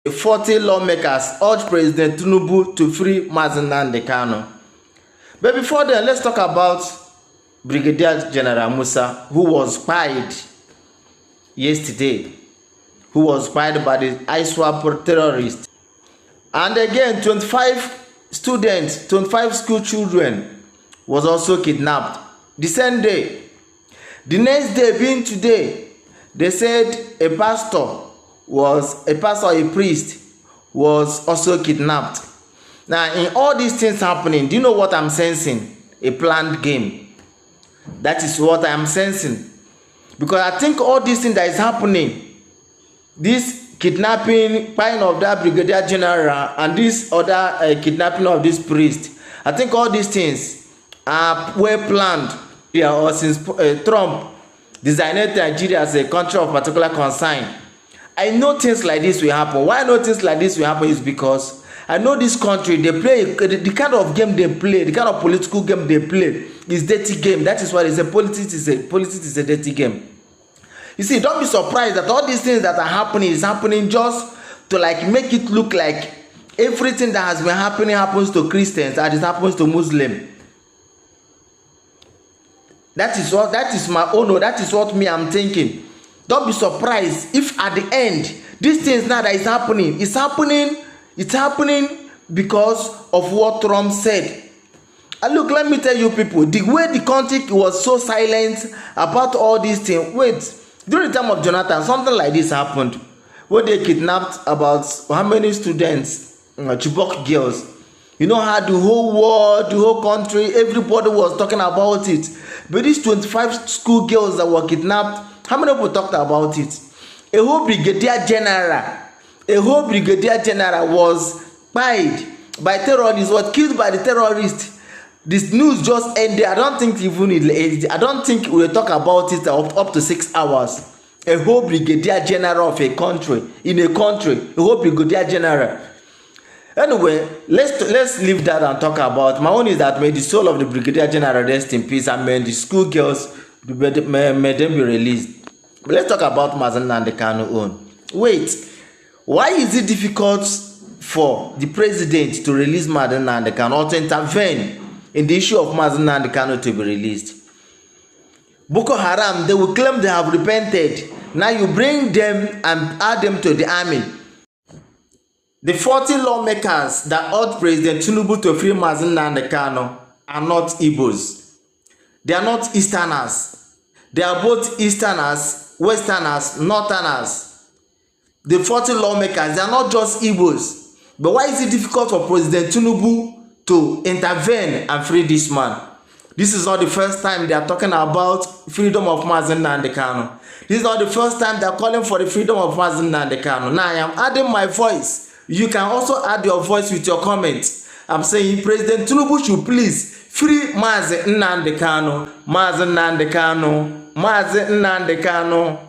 40 lawmakers urge President Tinubu to free Mazi Nnamdi Kanu. But before then, let's talk about Brigadier General Musa, who was spied yesterday, who was spied by the ISWAP terrorists. And again, 25 students, 25 school children was also kidnapped the same day. The next day being today, they said a priest was also kidnapped. Now, in all these things happening, do you know what I'm sensing? A planned game. That is what I'm sensing. Because I think all these things that is happening, this kidnapping, buying of that Brigadier General, and this other kidnapping of this priest, I think all these things are well planned. Yeah, or since Trump designated Nigeria as a country of particular concern. I know things like this will happen. Why I know things like this will happen is because I know this country, they play the kind of game they play, the kind of political game they play is dirty game. That is why they say politics is a dirty game. You see, don't be surprised that all these things that are happening is happening just to like make it look like everything that has been happening happens to Christians and it happens to Muslims. That is my own. That is what me I'm thinking. Don't be surprised if at the end these things now that is happening, it's happening because of what Trump said. And look, let me tell you people, the way the country was so silent about all these things. Wait, during the time of Jonathan, something like this happened, where they kidnapped about how many students, Chibok girls. You know how the whole world, the whole country, everybody was talking about it. But these 25 school girls that were kidnapped, how many people talked about it? A whole brigadier general was spied by terrorists, was killed by the terrorists. This news just ended. I don't think we'll talk about it up to 6 hours. A whole brigadier general of a country, a whole brigadier general. Anyway, let's leave that and talk about. My own is that may the soul of the brigadier general rest in peace, and may the school girls may them be released. But let's talk about Mazi Nnamdi Kanu own. Wait, why is it difficult for the president to release Mazi Nnamdi Kanu or to intervene in the issue of Mazi Nnamdi Kanu to be released? Boko Haram, they will claim they have repented. Now you bring them and add them to the army. The 40 lawmakers that urged President Tinubu to free Mazi Nnamdi Kanu are not Igbos. They are not Easterners. They are both Easterners, Westerners, Northerners. The 40 lawmakers, they are not just Igbos. But why is it difficult for President Tinubu to intervene and free this man? This is not the first time they are talking about freedom of Mazi Nnamdi Kanu. This is not the first time they are calling for the freedom of Mazi Nnamdi Kanu. Now I am adding my voice. You can also add your voice with your comments. I'm saying President Tinubu should please free Mazi Nnamdi Kanu, Mazi Nnamdi Kanu, Mazi Nnamdi Kanu.